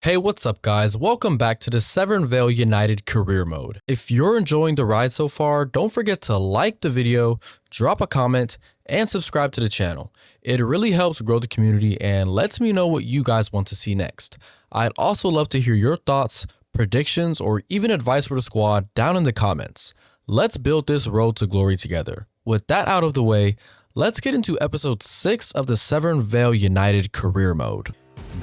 Hey, what's up guys? Welcome back to the Severn Vale United career mode. If you're enjoying the ride so far, don't forget to like the video, drop a comment, and subscribe to the channel. It really helps grow the community and lets me know what you guys want to see next. I'd also love to hear your thoughts, predictions, or even advice for the squad down in the comments. Let's build this road to glory together. With that out of the way, let's get into episode 6 of the Severn Vale United career mode.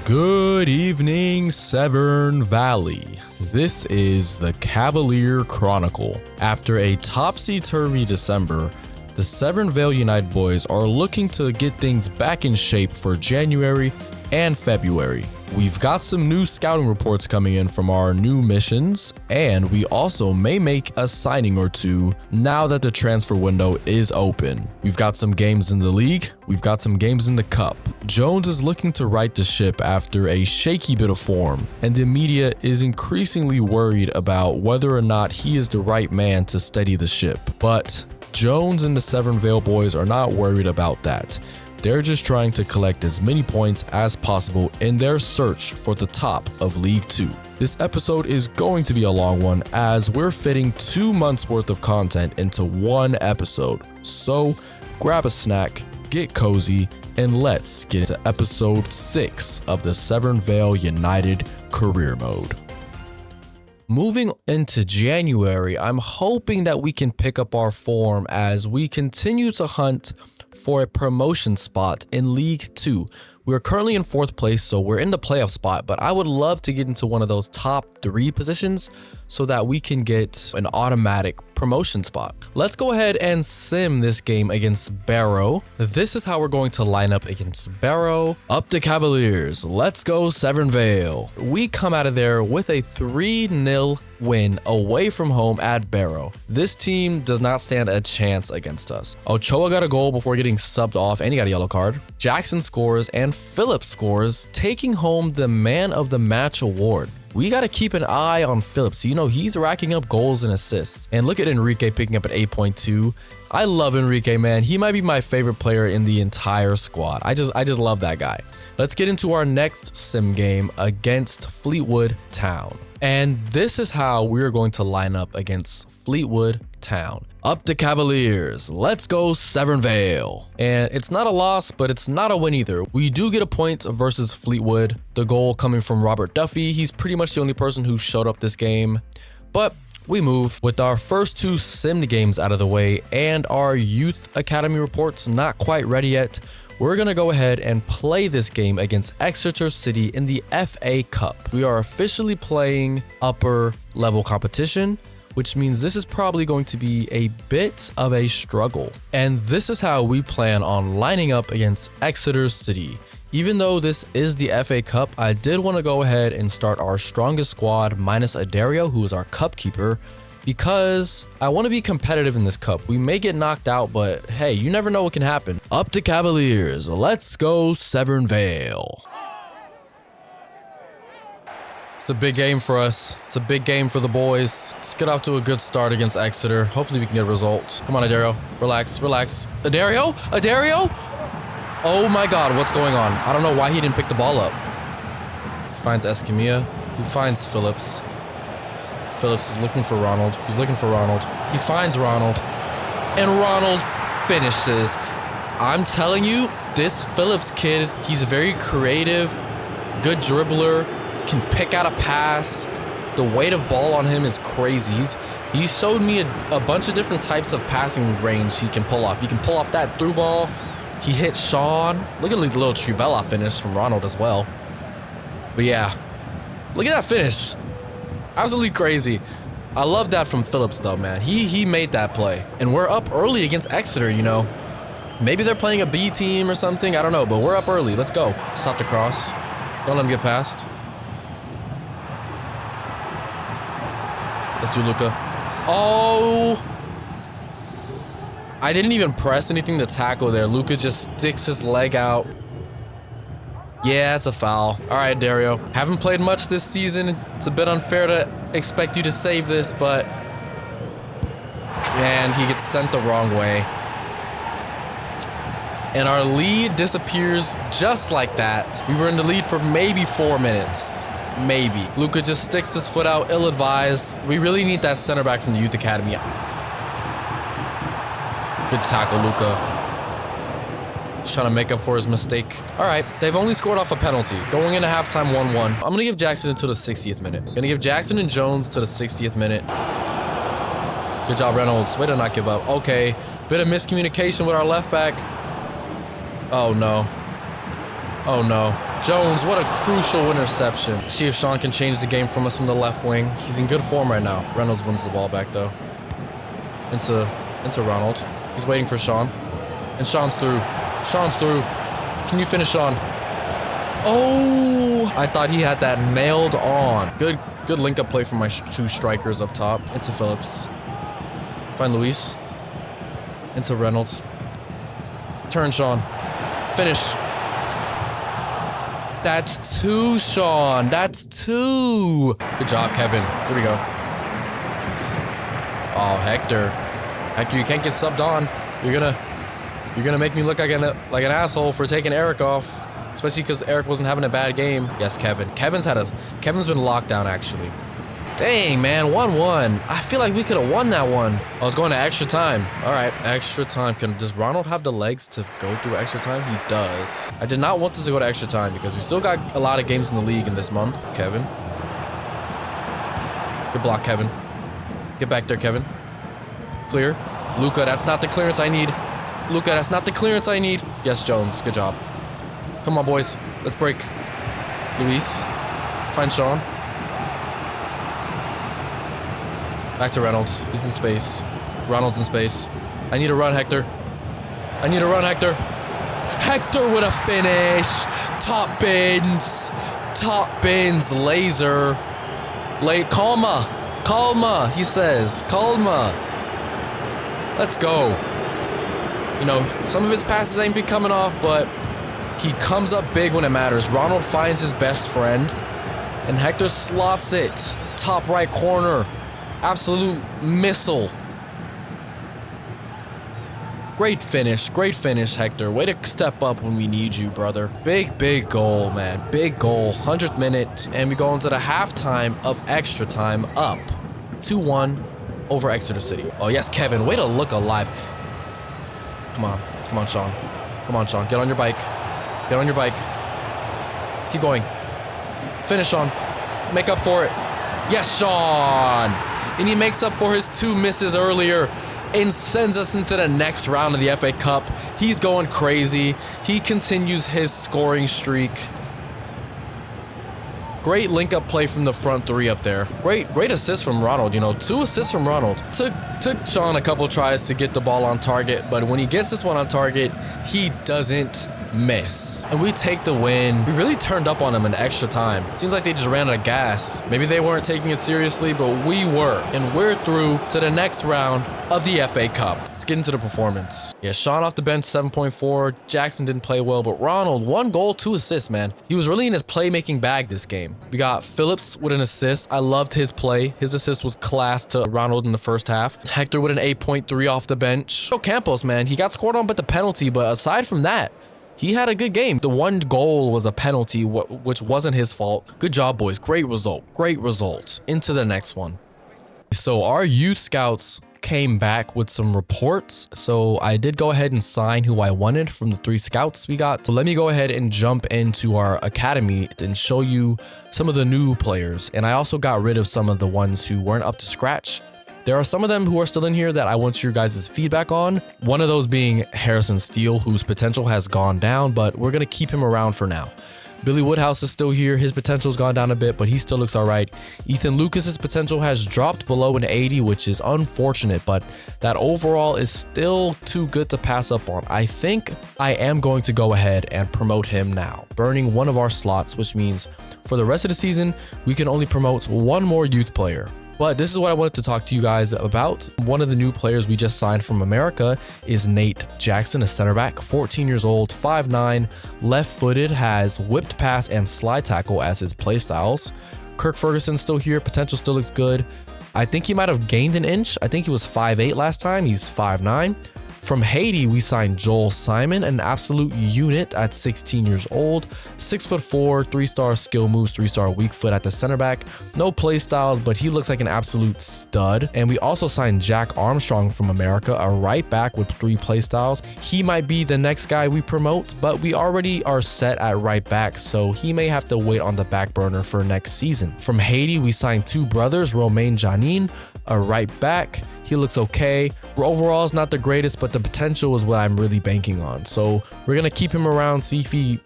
Good evening, Severn Valley. This is the Cavalier Chronicle. After a topsy-turvy December, the Severn Vale United boys are looking to get things back in shape for January and February. We've got some new scouting reports coming in from our new missions, and we also may make a signing or two now that the transfer window is open. We've got some games in the league, we've got some games in the cup. Jones is looking to right the ship after a shaky bit of form, and the media is increasingly worried about whether or not he is the right man to steady the ship. But Jones and the Severn Vale boys are not worried about that. They're just trying to collect as many points as possible in their search for the top of League 2. This episode is going to be a long one as we're fitting 2 months worth of content into one episode. So grab a snack, get cozy, and let's get into episode 6 of the Severn Vale United career mode. Moving into January, I'm hoping that we can pick up our form as we continue to hunt for a promotion spot in League 2. We're currently in 4th place, so we're in the playoff spot, but I would love to get into one of those top 3 positions so that we can get an automatic promotion spot. Let's go ahead and sim this game against Barrow. This is how we're going to line up against Barrow. Up the Cavaliers. Let's go Severn Vale. We come out of there with a 3-0 win away from home at Barrow. This team does not stand a chance against us. Ochoa got a goal before getting subbed off and he got a yellow card. Jackson scores and Phillips scores, taking home the Man of the Match award. We got to keep an eye on Phillips. You know, he's racking up goals and assists. And look at Enrique picking up an 8.2. I love Enrique, man. He might be my favorite player in the entire squad. I just love that guy. Let's get into our next sim game against Fleetwood Town. And this is how we're going to line up against Fleetwood Town. Up the Cavaliers. Let's go Severn Vale. And it's not a loss, but it's not a win either. We do get a point versus Fleetwood. The goal coming from Robert Duffy. He's pretty much the only person who showed up this game. But we move with our first 2 simmed games out of the way and our youth academy reports not quite ready yet. We're going to go ahead and play this game against Exeter City in the FA Cup. We are officially playing upper level competition, which means this is probably going to be a bit of a struggle. And this is how we plan on lining up against Exeter City. Even though this is the FA Cup, I did want to go ahead and start our strongest squad minus Adario, who is our cup keeper, because I want to be competitive in this cup. We may get knocked out, but hey, you never know what can happen. Up to Cavaliers. Let's go Severn Vale. It's a big game for us. It's a big game for the boys. Let's get off to a good start against Exeter. Hopefully we can get a result. Come on, Adario. Relax, relax. Adario? Adario? Oh my God, what's going on? I don't know why he didn't pick the ball up. He finds Escamilla. He finds Phillips. Phillips is looking for Ronald. He's looking for Ronald. He finds Ronald. And Ronald finishes. I'm telling you, this Phillips kid, he's very creative, good dribbler, can pick out a pass. The weight of ball on him is crazy. He showed me a bunch of different types of passing range he can pull off. He can pull off that through ball. He hit Sean. Look at the little Trivella finish from Ronald as well. But yeah, look at that finish. Absolutely crazy. I love that from Phillips though, man. He made that play. And we're up early against Exeter, you know. Maybe they're playing a B team or something. I don't know, but we're up early. Let's go. Stop the cross. Don't let him get past. Let's do Luca. Oh! I didn't even press anything to tackle there. Luca just sticks his leg out. Yeah, it's a foul. All right, Dario. Haven't played much this season. It's a bit unfair to expect you to save this, but... And he gets sent the wrong way. And our lead disappears just like that. We were in the lead for maybe 4 minutes. Maybe. Luca just sticks his foot out, ill-advised. We really need that center back from the youth academy. Good tackle, Luca. Just trying to make up for his mistake. All right, they've only scored off a penalty. Going into halftime 1-1. I'm going to give Jackson until the 60th minute. Going to give Jackson and Jones to the 60th minute. Good job, Reynolds. Way to not give up. Okay, bit of miscommunication with our left back. Oh, no. Oh, no. Jones, what a crucial interception. See if Sean can change the game from us from the left wing. He's in good form right now. Reynolds wins the ball back, though. Into Ronald. He's waiting for Sean. And Sean's through. Sean's through. Can you finish, Sean? Oh, I thought he had that nailed on. Good link-up play from my two strikers up top. Into Phillips. Find Luis. Into Reynolds. Turn, Sean. Finish. That's two, Sean. That's two. Good job, Kevin. Here we go. Oh, Hector. Hector, you can't get subbed on. You're gonna make me look like an asshole for taking Eric off, especially because Eric wasn't having a bad game. Yes, Kevin. Kevin's been locked down actually. Dang, man, 1-1. I feel like we could have won that one. I was going to extra time. All right, extra time. Does Ronald have the legs to go through extra time? He does. I did not want this to go to extra time because we still got a lot of games in the league in this month. Kevin. Good block, Kevin. Get back there, Kevin. Clear. Luca, that's not the clearance I need. Luca, that's not the clearance I need. Yes, Jones. Good job. Come on, boys. Let's break. Luis. Find Sean. Back to Reynolds. He's in space. Ronald's in space. I need a run, Hector. I need a run, Hector. Hector with a finish. Top bins. Top bins. Laser. Calma. Calma, he says. Calma. Let's go. You know, some of his passes ain't been coming off, but he comes up big when it matters. Ronald finds his best friend, and Hector slots it. Top right corner. Absolute missile. Great finish, Hector. Way to step up when we need you, brother. Big goal, man. Big goal. 100th minute, and we go into the halftime of extra time up 2-1 over Exeter City. Oh, yes, Kevin. Way to look alive. Come on, Sean. Come on, Sean. Get on your bike. Get on your bike. Keep going. Finish, Sean. Make up for it. Yes, Sean. And he makes up for his two misses earlier and sends us into the next round of the FA Cup. He's going crazy. He continues his scoring streak. Great link-up play from the front three up there. Great assist from Ronald, you know. 2 assists from Ronald. Took Sean a couple tries to get the ball on target, but when he gets this one on target, he doesn't miss. And we take the win. We really turned up on them in extra time. It seems like they just ran out of gas. Maybe they weren't taking it seriously, but we were. And we're through to the next round of the FA Cup. Let's get into the performance. Yeah, Sean off the bench, 7.4. Jackson didn't play well, but Ronald, 1 goal, 2 assists, man. He was really in his playmaking bag this game. We got Phillips with an assist. I loved his play. His assist was class to Ronald in the first half. Hector with an 8.3 off the bench. Campos, man, he got scored on but the penalty, but aside from that, he had a good game. The 1 goal was a penalty, which wasn't his fault. Good job, boys. Great result. Great result. Into the next one. So our youth scouts came back with some reports. So I did go ahead and sign who I wanted from the 3 scouts we got. So let me go ahead and jump into our academy and show you some of the new players. And I also got rid of some of the ones who weren't up to scratch. There are some of them who are still in here that I want your guys' feedback on. One of those being Harrison Steele, whose potential has gone down, but we're going to keep him around for now. Billy Woodhouse is still here. His potential's gone down a bit, but he still looks all right. Ethan Lucas's potential has dropped below an 80, which is unfortunate, but that overall is still too good to pass up on. I think I am going to go ahead and promote him now, burning one of our slots, which means for the rest of the season, we can only promote 1 more youth player. But this is what I wanted to talk to you guys about. One of the new players we just signed from America is Nate Jackson, a center back, 14 years old, 5'9", left-footed, has whipped pass and slide tackle as his play styles. Kirk Ferguson's still here. Potential still looks good. I think he might have gained an inch. I think he was 5'8" last time. He's 5'9". From Haiti, we signed Joel Simon, an absolute unit at 16 years old, 6'4", 3-star skill moves, 3-star weak foot at the center back. No play styles, but he looks like an absolute stud. And we also signed Jack Armstrong from America, a right back with 3 play styles. He might be the next guy we promote, but we already are set at right back, so he may have to wait on the back burner for next season. From Haiti, we signed 2 brothers, Romain Janin, a right back. He looks okay. Overall, is not the greatest, but the potential is what I'm really banking on. So we're gonna keep him around, see if he,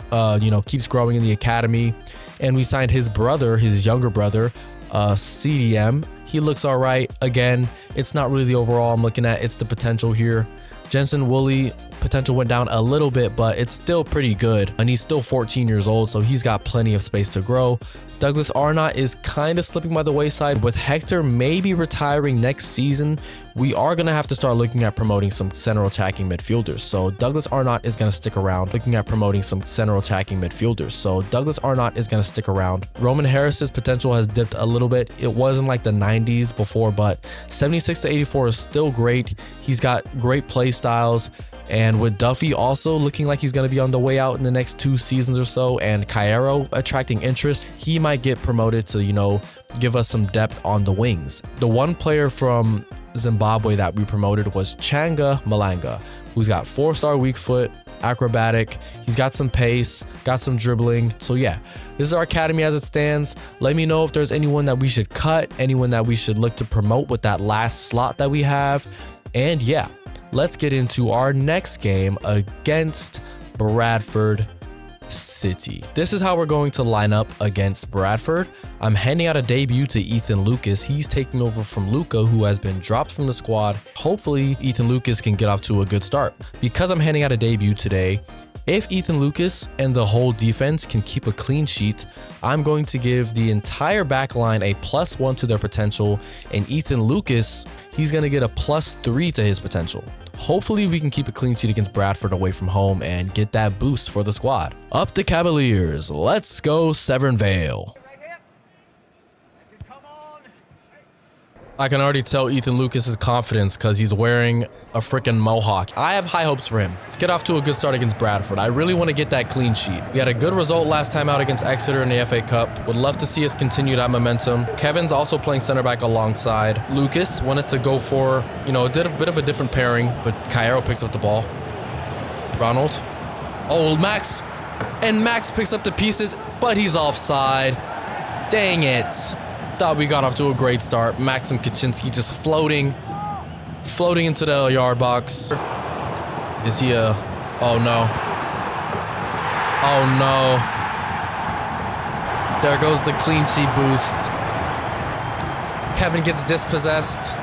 keeps growing in the academy. And we signed his brother, his younger brother, CDM. He looks all right. Again, it's not really the overall I'm looking at. It's the potential here. Jensen Woolley, potential went down a little bit, but it's still pretty good. And he's still 14 years old, so he's got plenty of space to grow. Douglas Arnott is kind of slipping by the wayside. With Hector maybe retiring next season, we are going to have to start looking at promoting some center attacking midfielders. So Douglas Arnott is going to stick around, looking at promoting some center attacking midfielders. So Douglas Arnott is going to stick around. Roman Harris's potential has dipped a little bit. It wasn't like the 90s before, but 76 to 84 is still great. He's got great play styles. And with Duffy also looking like he's going to be on the way out in the next 2 seasons or so, and Cairo attracting interest, he might get promoted to, give us some depth on the wings. The one player from Zimbabwe that we promoted was Changa Malanga, who's got 4-star weak foot, acrobatic. He's got some pace, got some dribbling. So yeah, this is our academy as it stands. Let me know if there's anyone that we should cut, anyone that we should look to promote with that last slot that we have. And yeah, let's get into our next game against Bradford City. This is how we're going to line up against Bradford. I'm handing out a debut to Ethan Lucas. He's taking over from Luca, who has been dropped from the squad. Hopefully, Ethan Lucas can get off to a good start. Because I'm handing out a debut today, if Ethan Lucas and the whole defense can keep a clean sheet, I'm going to give the entire back line a +1 to their potential, and Ethan Lucas, he's going to get a +3 to his potential. Hopefully we can keep a clean sheet against Bradford away from home and get that boost for the squad. Up the Cavaliers, let's go Severn Vale. I can already tell Ethan Lucas's confidence because he's wearing a freaking mohawk. I have high hopes for him. Let's get off to a good start against Bradford. I really want to get that clean sheet. We had a good result last time out against Exeter in the FA Cup. Would love to see us continue that momentum. Kevin's also playing center back alongside. Lucas wanted to go for, a bit of a different pairing, but Cairo picks up the ball. Ronald. Oh, Max. And Max picks up the pieces, but he's offside. Dang it. Thought we got off to a great start. Maxim Kaczynski just floating into the yard box. Is he a... Oh, no. Oh, no. There goes the clean sheet boost. Kevin gets dispossessed.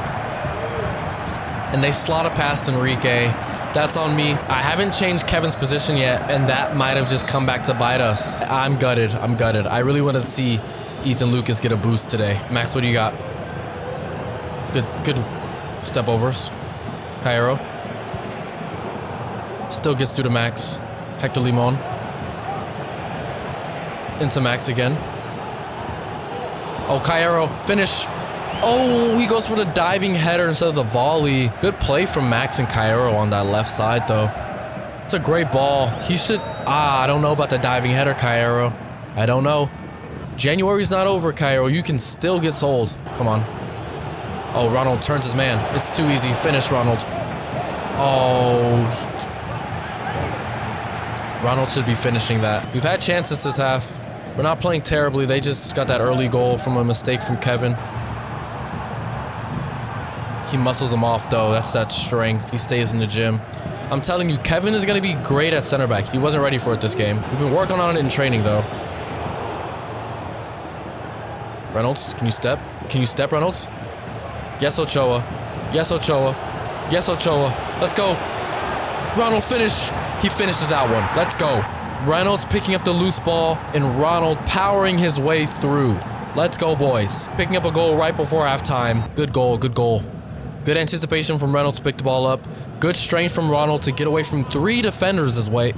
And they slot a past Enrique. That's on me. I haven't changed Kevin's position yet, and that might have just come back to bite us. I'm gutted. I really wanted to see Ethan Lucas get a boost today. Max, what do you got? Good step overs. Cairo. Still gets through to Max. Hector Limon. Into Max again. Oh, Cairo. Finish. Oh, he goes for the diving header instead of the volley. Good play from Max and Cairo on that left side, though. It's a great ball. He should... I don't know about the diving header, Cairo. I don't know. January's not over, Cairo. You can still get sold. Come on. Oh, Ronald turns his man. It's too easy. Finish, Ronald. Oh. Ronald should be finishing that. We've had chances this half. We're not playing terribly. They just got that early goal from a mistake from Kevin. He muscles them off, though. That's that strength. He stays in the gym. I'm telling you, Kevin is going to be great at center back. He wasn't ready for it this game. We've been working on it in training, though. Reynolds, can you step? Can you step, Reynolds? Yes, Ochoa. Yes, Ochoa. Yes, Ochoa. Let's go. Ronald, finish. He finishes that one. Let's go. Reynolds picking up the loose ball and Ronald powering his way through. Let's go, boys. Picking up a goal right before halftime. Good goal, good goal. Good anticipation from Reynolds to pick the ball up. Good strength from Ronald to get away from 3 defenders his way.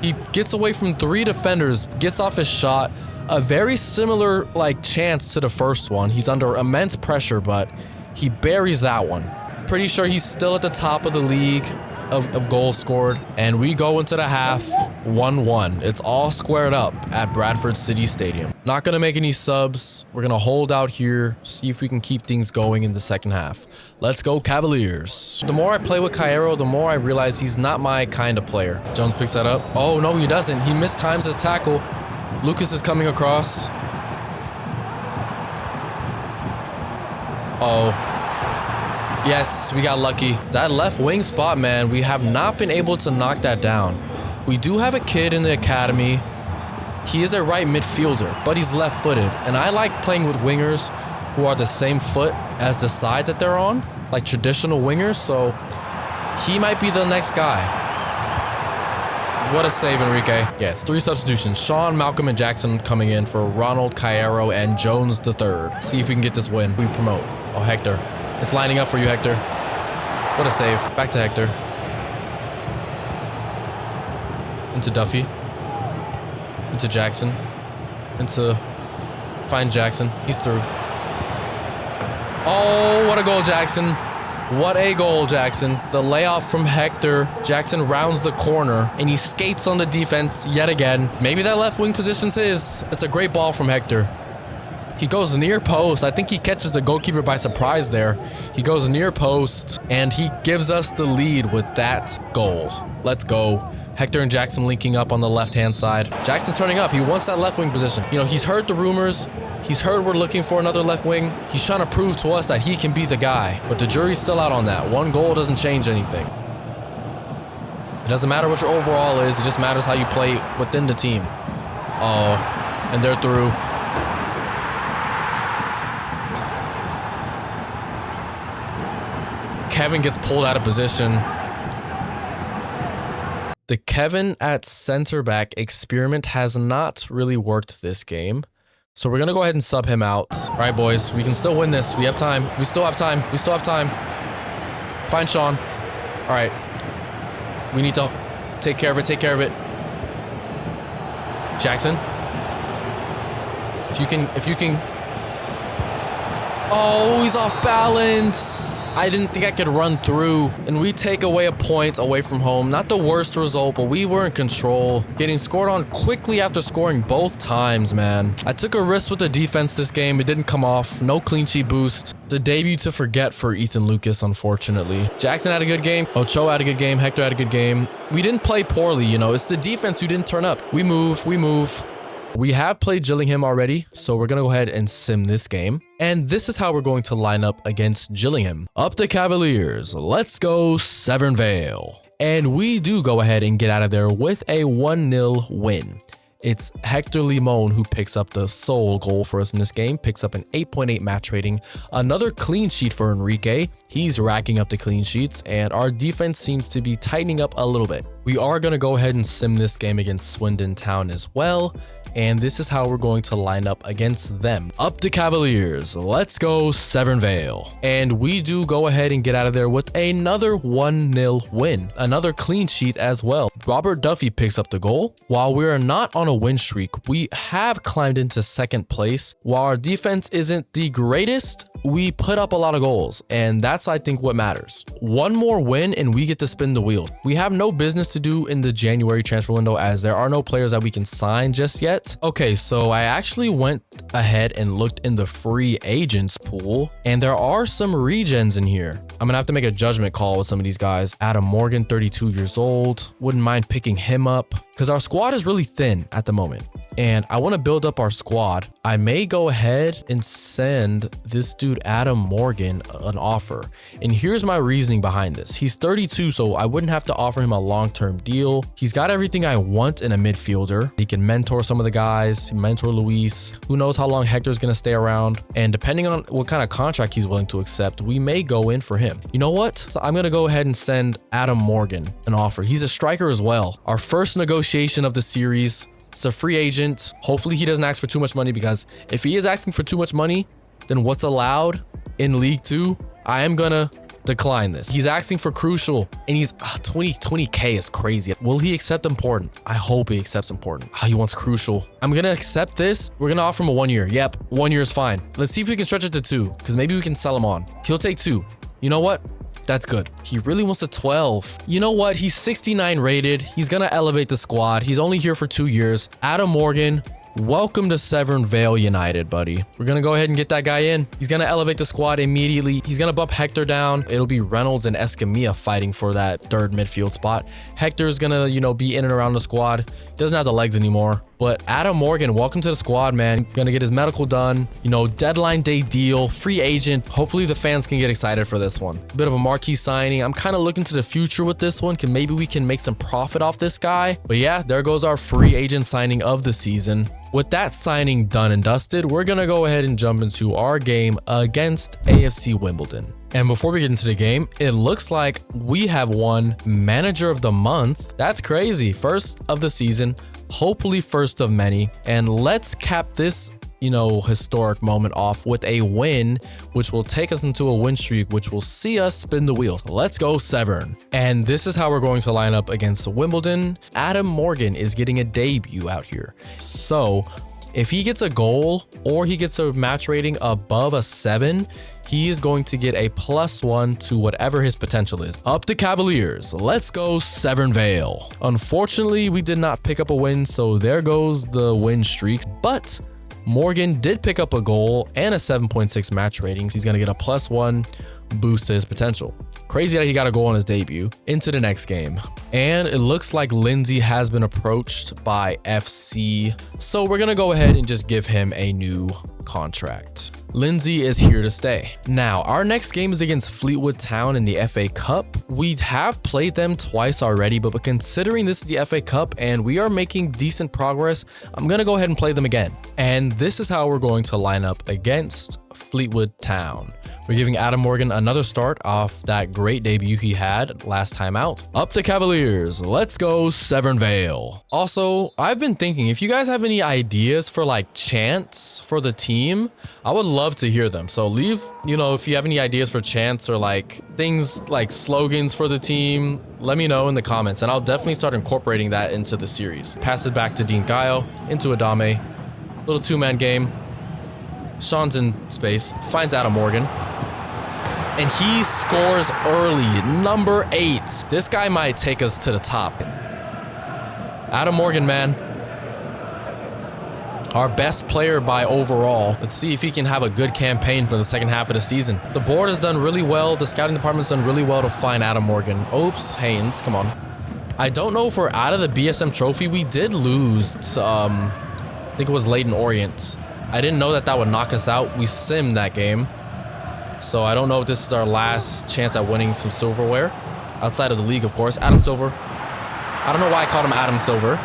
He gets away from 3 defenders, gets off his shot. A very similar chance to the first one. He's under immense pressure, but he buries that one. Pretty sure he's still at the top of the league. of goals scored, and we go into the half 1-1. It's all squared up at Bradford City Stadium. Not gonna make any subs. We're gonna hold out here, see if we can keep things going in the second half. Let's go Cavaliers. The more I play with Cairo, the more I realize he's not my kind of player. Jones picks that up. Oh, no, he doesn't. He mistimes his tackle. Lucas is coming across. Oh. Yes, we got lucky. That left wing spot, man, we have not been able to knock that down. We do have a kid in the academy. He is a right midfielder, but he's left-footed. And I like playing with wingers who are the same foot as the side that they're on, like traditional wingers, so he might be the next guy. What a save, Enrique. Yeah, it's 3 substitutions. Sean, Malcolm, and Jackson coming in for Ronald, Cairo, and Jones III. See if we can get this win. We promote. Oh, Hector. It's lining up for you, Hector. What a save. Back to Hector. Into Duffy. Into Jackson. Into... Find Jackson. He's through. Oh, what a goal, Jackson. What a goal, Jackson. The layoff from Hector. Jackson rounds the corner, and he skates on the defense yet again. Maybe that left wing position's his. It's a great ball from Hector. He goes near post. I think he catches the goalkeeper by surprise there. He goes near post, and he gives us the lead with that goal. Let's go. Hector and Jackson linking up on the left-hand side. Jackson's turning up. He wants that left wing position. You know, he's heard the rumors. He's heard we're looking for another left wing. He's trying to prove to us that he can be the guy. But the jury's still out on that. One goal doesn't change anything. It doesn't matter what your overall is. It just matters how you play within the team. Oh, and they're through. Kevin gets pulled out of position. The Kevin at center back experiment has not really worked this game. So we're going to go ahead and sub him out. All right, boys, we can still win this. We have time. We still have time. We still have time. Find Sean. All right. We need to take care of it. Take care of it. Jackson. If you can. Oh, he's off balance. I didn't think I could run through. And we take away a point away from home. Not the worst result, but we were in control. Getting scored on quickly after scoring both times, man. I took a risk with the defense this game. It didn't come off. No clean sheet boost. It's a debut to forget for Ethan Lucas, unfortunately. Jackson had a good game. Ochoa had a good game. Hector had a good game. We didn't play poorly, you know. It's the defense who didn't turn up. We move. We move. We have played Gillingham already, so we're going to go ahead and sim this game. And this is how we're going to line up against Gillingham. Up the Cavaliers. Let's go Severn Vale. And we do go ahead and get out of there with a 1-0 win. It's Hector Limon who picks up the sole goal for us in this game, picks up an 8.8 match rating. Another clean sheet for Enrique. He's racking up the clean sheets, and our defense seems to be tightening up a little bit. We are going to go ahead and sim this game against Swindon Town as well. And this is how we're going to line up against them. Up the Cavaliers. Let's go Severn Vale. And we do go ahead and get out of there with another 1-0 win. Another clean sheet as well. Robert Duffy picks up the goal. While we are not on a win streak, we have climbed into second place. While our defense isn't the greatest, we put up a lot of goals, and that's, I think, what matters. One more win and we get to spin the wheel. We have no business to do in the January transfer window as there are no players that we can sign just yet. Okay, so I actually went ahead and looked in the free agents pool, and there are some regens in here. I'm gonna have to make a judgment call with some of these guys. Adam Morgan, 32 years old. Wouldn't mind picking him up because our squad is really thin at the moment. And I want to build up our squad. I may go ahead and send this dude Adam Morgan an offer. And here's my reasoning behind this. He's 32, so I wouldn't have to offer him a long-term deal. He's got everything I want in a midfielder. He can mentor some of the guys, mentor Luis. Who knows how long Hector's going to stay around. And depending on what kind of contract he's willing to accept, we may go in for him. You know what? So I'm going to go ahead and send Adam Morgan an offer. He's a striker as well. Our first negotiation of the series. It's a free agent. Hopefully he doesn't ask for too much money, because if he is asking for too much money, then what's allowed in League 2, I am gonna decline this. He's asking for crucial, and he's 20K is crazy. Will he accept important? I hope he accepts important. He wants crucial. I'm gonna accept this. We're gonna offer him a 1 year. Yep, 1 year is fine. Let's see if we can stretch it to 2, because maybe we can sell him on. He'll take 2. You know what? That's good. He really wants a 12. You know what? He's 69 rated. He's going to elevate the squad. He's only here for 2 years. Adam Morgan, welcome to Severn Vale United, buddy. We're going to go ahead and get that guy in. He's going to elevate the squad immediately. He's going to bump Hector down. It'll be Reynolds and Escamilla fighting for that third midfield spot. Hector's going to, you know, be in and around the squad. He doesn't have the legs anymore. But Adam Morgan, welcome to the squad, man. Gonna get his medical done. You know, deadline day deal, free agent. Hopefully the fans can get excited for this one. Bit of a marquee signing. I'm kind of looking to the future with this one. Maybe we can make some profit off this guy. But yeah, there goes our free agent signing of the season. With that signing done and dusted, we're gonna go ahead and jump into our game against AFC Wimbledon. And before we get into the game, it looks like we have won Manager of the Month. That's crazy. First of the season, hopefully first of many. And let's cap this, you know, historic moment off with a win, which will take us into a win streak, which will see us spin the wheel. So let's go Severn. And this is how we're going to line up against Wimbledon. Adam Morgan is getting a debut out here. So if he gets a goal or he gets a match rating above a 7, he is going to get a +1 to whatever his potential is. Up the Cavaliers. Let's go Severn Vale. Unfortunately, we did not pick up a win, so there goes the win streak. But Morgan did pick up a goal and a 7.6 match ratings. He's going to get a +1 boost to his potential. Crazy that he got a goal on his debut. Into the next game. And it looks like Lindsay has been approached by FC. So we're going to go ahead and just give him a new contract. Lindsay is here to stay. Now, our next game is against Fleetwood Town in the FA Cup. We have played them twice already, but considering this is the FA Cup and we are making decent progress, I'm going to go ahead and play them again. And this is how we're going to line up against Fleetwood Town. We're giving Adam Morgan another start off that great debut he had last time out. Up the Cavaliers. Let's go Severn Vale. Also, I've been thinking, if you guys have any ideas for like chants for the team, I would love to hear them. So leave, you know, if you have any ideas for chants or like things like slogans for the team, let me know in the comments and I'll definitely start incorporating that into the series. Pass it back to Dean Gaio, into Adame. Little two-man game. Sean's in space, finds Adam Morgan. And he scores early, number 8. This guy might take us to the top. Adam Morgan, man. Our best player by overall. Let's see if he can have a good campaign for the second half of the season. The board has done really well. The scouting department's done really well to find Adam Morgan. Oops, Haynes, come on. I don't know if we're out of the BSM trophy. We did lose to, I think it was Leyton Orient. I didn't know that that would knock us out. We simmed that game. So I don't know if this is our last chance at winning some silverware. Outside of the league, of course. Adam Silver. I don't know why I called him Adam Silver.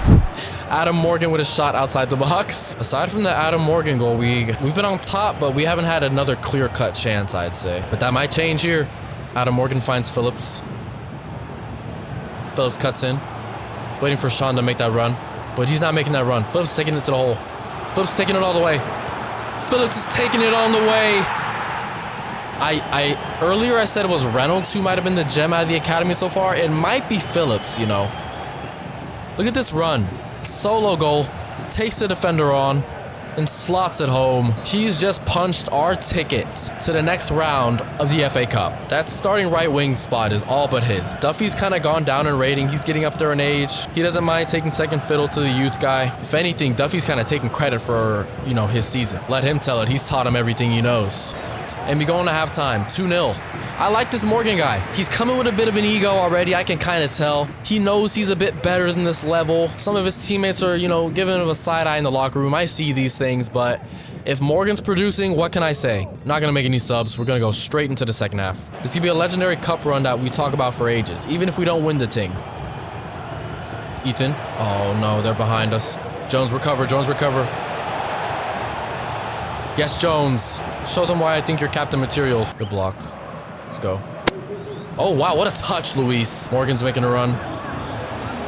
Adam Morgan with a shot outside the box. Aside from the Adam Morgan goal, we've been on top, but we haven't had another clear-cut chance, I'd say. But that might change here. Adam Morgan finds Phillips. Phillips cuts in. He's waiting for Sean to make that run, but he's not making that run. Phillips taking it to the hole. Phillips taking it all the way. Phillips is taking it on the way. Earlier I said it was Reynolds who might have been the gem out of the academy so far. It might be Phillips, you know. Look at this run. Solo goal. Takes the defender on and slots it home. He's just punched our ticket to the next round of the FA Cup. That starting right wing spot is all but his. Duffy's kind of gone down in rating. He's getting up there in age. He doesn't mind taking second fiddle to the youth guy. If anything, Duffy's kind of taking credit for, you know, his season. Let him tell it. He's taught him everything he knows. And we going to halftime, 2-0. I like this Morgan guy. He's coming with a bit of an ego already. I can kind of tell. He knows he's a bit better than this level. Some of his teammates are, you know, giving him a side eye in the locker room. I see these things, but if Morgan's producing, what can I say? Not going to make any subs. We're going to go straight into the second half. This could be a legendary cup run that we talk about for ages, even if we don't win the thing. Ethan. Oh, no, they're behind us. Jones recover. Jones recover. Yes, Jones. Show them why I think you're captain material. Good block. Let's go. Oh, wow. What a touch, Luis. Morgan's making a run.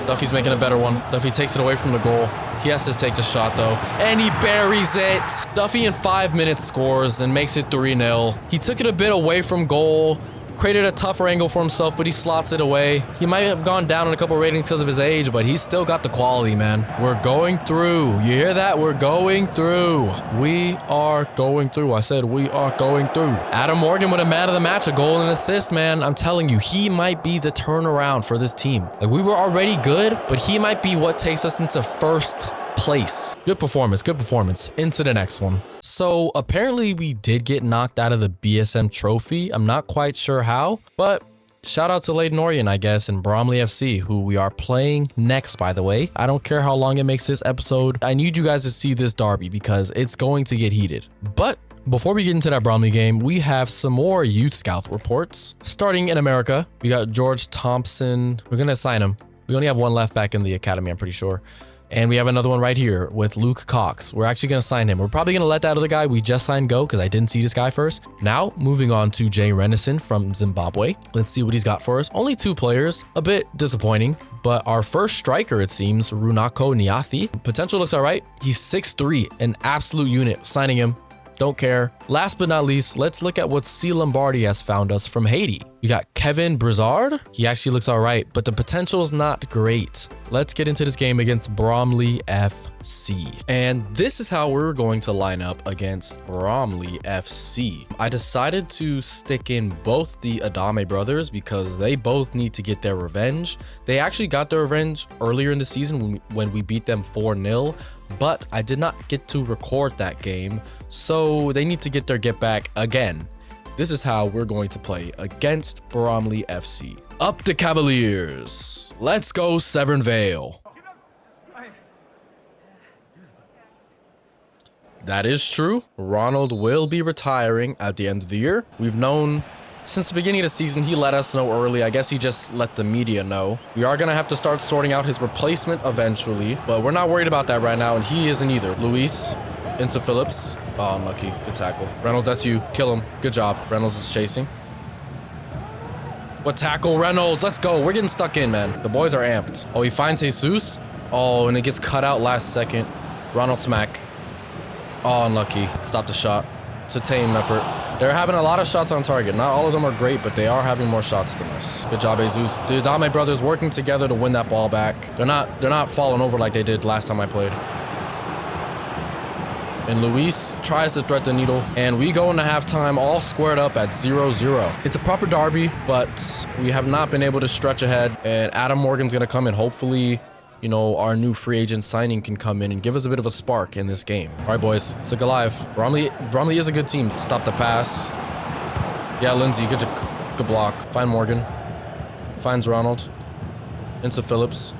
Duffy's making a better one. Duffy takes it away from the goal. He has to take the shot, though. And he buries it. Duffy in 5 minutes scores and makes it 3-0. He took it a bit away from goal. Created a tougher angle for himself, but he slots it away. He might have gone down in a couple ratings because of his age, but he's still got the quality, man. We're going through. You hear that? We're going through. We are going through. I said we are going through. Adam Morgan with a man of the match, a goal and an assist, man. I'm telling you, he might be the turnaround for this team. Like, we were already good, but he might be what takes us into first place. Good performance, good performance. Into the next one. So apparently we did get knocked out of the BSM trophy. I'm not quite sure how, but shout out to Leyton Orient, I guess, and Bromley FC, who we are playing next, by the way. I don't care how long it makes this episode. I need you guys to see this derby because it's going to get heated. But before we get into that Bromley game, we have some more youth scout reports. Starting in America, we got George Thompson. We're going to assign him. We only have one left back in the academy, I'm pretty sure. And we have another one right here with Luke Cox. We're actually going to sign him. We're probably going to let that other guy we just signed go because I didn't see this guy first. Now, moving on to Jay Renison from Zimbabwe. Let's see what he's got for us. Only 2 players. A bit disappointing. But our first striker, it seems, Runako Nyathi. Potential looks all right. He's 6'3", an absolute unit. Signing him. Don't care. Last but not least, let's look at what C. Lombardi has found us from Haiti. We got Kevin Brizard. He actually looks all right, but the potential is not great. Let's get into this game against Bromley FC. And this is how we're going to line up against Bromley FC. I decided to stick in both the Adame brothers because they both need to get their revenge. They actually got their revenge earlier in the season when we beat them 4-0. But I did not get to record that game, so they need to get their get back again. This is how we're going to play against Bromley FC. Up the Cavaliers. Let's go Severn Vale. That is true. Ronald will be retiring at the end of the year. We've known since the beginning of the season, he let us know early. I guess he just let the media know. We are going to have to start sorting out his replacement eventually, but we're not worried about that right now, and he isn't either. Luis into Phillips. Oh, unlucky. Good tackle. Reynolds, that's you. Kill him. Good job. Reynolds is chasing. What tackle? Reynolds, let's go. We're getting stuck in, man. The boys are amped. Oh, he finds Jesus. Oh, and it gets cut out last second. Ronald smack. Oh, unlucky. Stop the shot. It's a tame effort. They're having a lot of shots on target. Not all of them are great, but they are having more shots than us. Good job, Jesus. The Adame brothers working together to win that ball back. They're not falling over like they did last time I played. And Luis tries to thread the needle, and we go into halftime all squared up at 0-0. It's a proper derby, but we have not been able to stretch ahead, and Adam Morgan's gonna come in. Hopefully, you know, our new free agent signing can come in and give us a bit of a spark in this game. All right, boys, stick alive. Bromley is a good team. Stop the pass. Yeah, Lindsay, good block. Find Morgan. Finds Ronald. Into Phillips.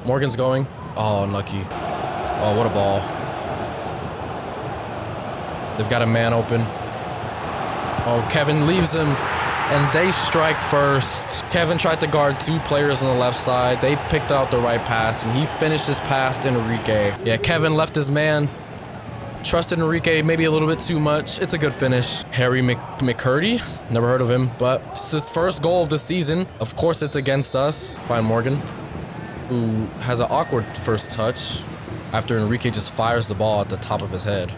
Morgan's going. Oh, unlucky. Oh, what a ball. They've got a man open. Oh, Kevin leaves him. And they strike first. Kevin tried to guard 2 players on the left side. They picked out the right pass, and he finishes past Enrique. Yeah, Kevin left his man. Trusted Enrique maybe a little bit too much. It's a good finish. Harry McCurdy. Never heard of him, but it's his first goal of the season. Of course, it's against us. Find Morgan, who has an awkward first touch after Enrique just fires the ball at the top of his head.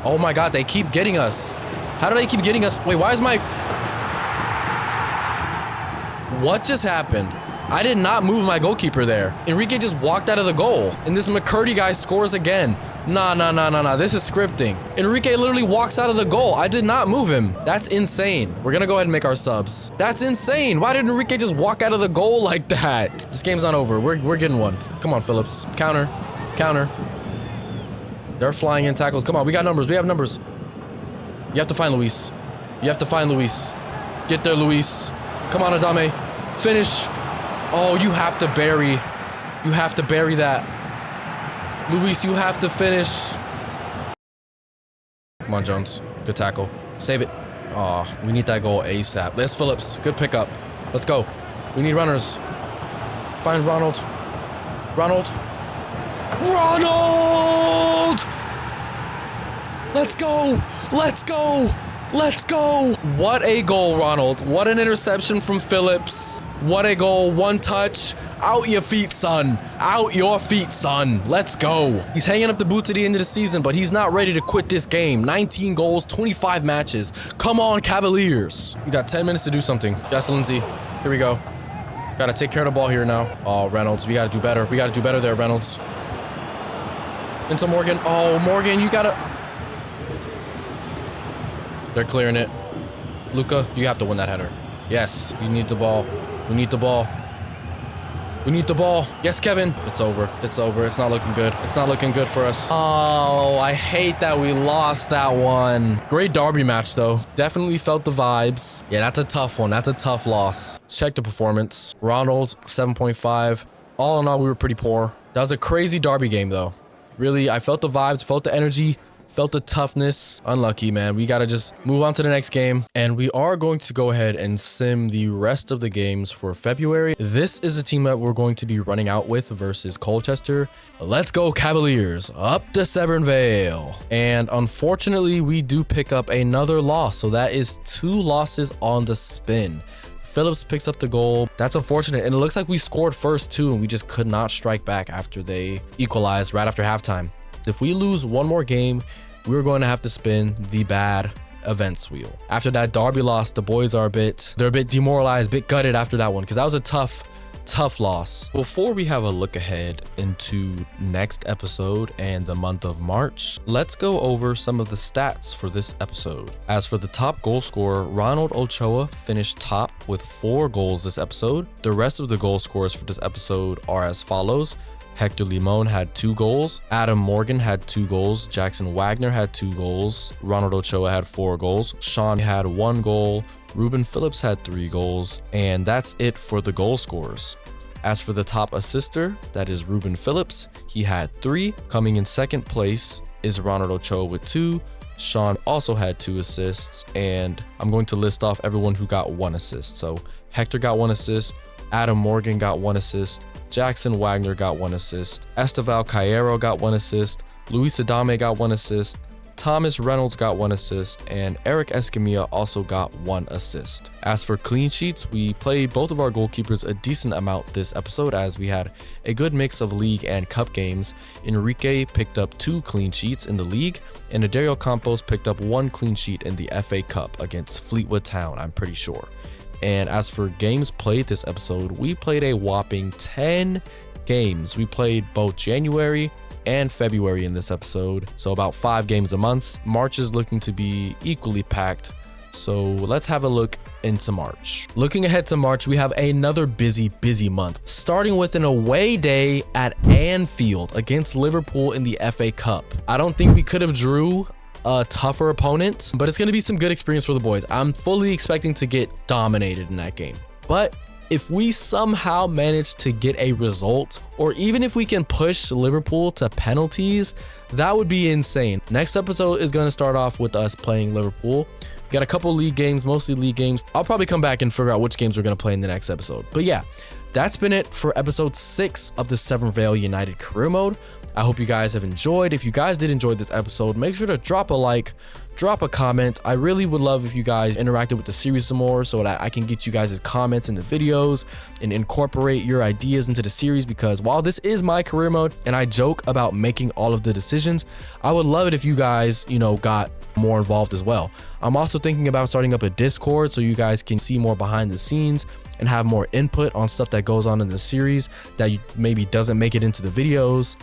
Oh my God, they keep getting us. How do they keep getting us? Wait, why is my... What just happened? I did not move my goalkeeper there. Enrique just walked out of the goal. And this McCurdy guy scores again. Nah. This is scripting. Enrique literally walks out of the goal. I did not move him. That's insane. We're gonna go ahead and make our subs. That's insane. Why did Enrique just walk out of the goal like that? This game's not over. We're getting one. Come on, Phillips. Counter. They're flying in tackles. Come on, we got numbers. We have numbers. You have to find Luis. Get there, Luis. Come on, Adame. Finish. Oh, you have to bury. that. Luis, you have to finish. Come on, Jones. Good tackle. Save it. Oh, we need that goal ASAP. There's Phillips. Good pickup. Let's go. We need runners. Find Ronald. Ronald! Let's go! What a goal, Ronald. What an interception from Phillips. What a goal. One touch. Out your feet, son. Out your feet, son. Let's go. He's hanging up the boots at the end of the season, but he's not ready to quit this game. 19 goals, 25 matches. Come on, Cavaliers. You got 10 minutes to do something. Yes, Lindsay. Here we go. Gotta take care of the ball here now. Oh, Reynolds, we gotta do better. We gotta do better there, Reynolds. Into Morgan. Oh, Morgan, you gotta... They're clearing it. Luca, you have to win that header. Yes, we need the ball. We need the ball. We need the ball. Yes, Kevin. It's over. It's over. It's not looking good. It's not looking good for us. Oh, I hate that we lost that one. Great derby match, though. Definitely felt the vibes. Yeah, that's a tough one. That's a tough loss. Let's check the performance. Ronald, 7.5. All in all, we were pretty poor. That was a crazy derby game, though. Really, I felt the vibes, felt the energy, felt the toughness. Unlucky, man. We got to just move on to the next game. And we are going to go ahead and sim the rest of the games for February. This is a team that we're going to be running out with versus Colchester. Let's go Cavaliers. Up to Severn Vale. And unfortunately, we do pick up another loss. So that is 2 losses on the spin. Phillips picks up the goal. That's unfortunate. And it looks like we scored first too, and we just could not strike back after they equalized right after halftime. If we lose one more game, we're going to have to spin the bad events wheel. After that derby loss, the boys are a bit demoralized, a bit gutted after that one, because that was a tough loss. Before we have a look ahead into next episode and the month of March, let's go over some of the stats for this episode. As for the top goal scorer, Ronald Ochoa finished top with 4 goals this episode. The rest of the goal scorers for this episode are as follows. Hector Limon had 2 goals. Adam Morgan had 2 goals. Jackson Wagner had 2 goals. Ronald Ochoa had 4 goals. Sean had 1 goal. Ruben Phillips had 3 goals. And that's it for the goal scorers. As for the top assister, that is Ruben Phillips. He had 3. Coming in second place is Ronald Ochoa with 2. Sean also had 2 assists. And I'm going to list off everyone who got 1 assist. So Hector got 1 assist. Adam Morgan got 1 assist. Jackson Wagner got 1 assist. Esteval Caero got 1 assist. Luis Adame got 1 assist. Thomas Reynolds got 1 assist. And Eric Escamilla also got 1 assist. As for clean sheets, we played both of our goalkeepers a decent amount this episode as we had a good mix of league and cup games. Enrique picked up 2 clean sheets in the league, and Adario Campos picked up 1 clean sheet in the FA Cup against Fleetwood Town, I'm pretty sure. And as for games played this episode, we played a whopping 10 games. We played both January and February in this episode, so about 5 games a month. March is looking to be equally packed, so let's have a look into March. Looking ahead to March, we have another busy month, starting with an away day at Anfield against Liverpool in the FA Cup. I don't think we could have drew a tougher opponent, but it's going to be some good experience for the boys. I'm fully expecting to get dominated in that game. But if we somehow manage to get a result, or even if we can push Liverpool to penalties, that would be insane. Next episode is going to start off with us playing Liverpool. We got a couple league games, mostly league games. I'll probably come back and figure out which games we're going to play in the next episode. But yeah, that's been it for episode 6 of the Severn Vale United career mode. I hope you guys have enjoyed. If you guys did enjoy this episode, make sure to drop a like, drop a comment. I really would love if you guys interacted with the series some more so that I can get you guys' comments in the videos and incorporate your ideas into the series, because while this is my career mode and I joke about making all of the decisions, I would love it if you guys, got more involved as well. I'm also thinking about starting up a Discord so you guys can see more behind the scenes and have more input on stuff that goes on in the series that maybe doesn't make it into the videos.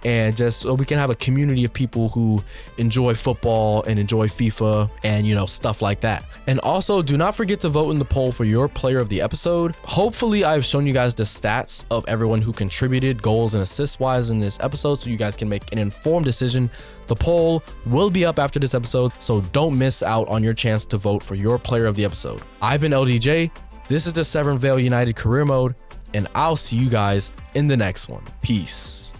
And just so we can have a community of people who enjoy football and enjoy FIFA and, stuff like that. And also, do not forget to vote in the poll for your player of the episode. Hopefully, I've shown you guys the stats of everyone who contributed goals and assists wise in this episode so you guys can make an informed decision. The poll will be up after this episode, so don't miss out on your chance to vote for your player of the episode. I've been LDJ. This is the Severn Vale United career mode, and I'll see you guys in the next one. Peace.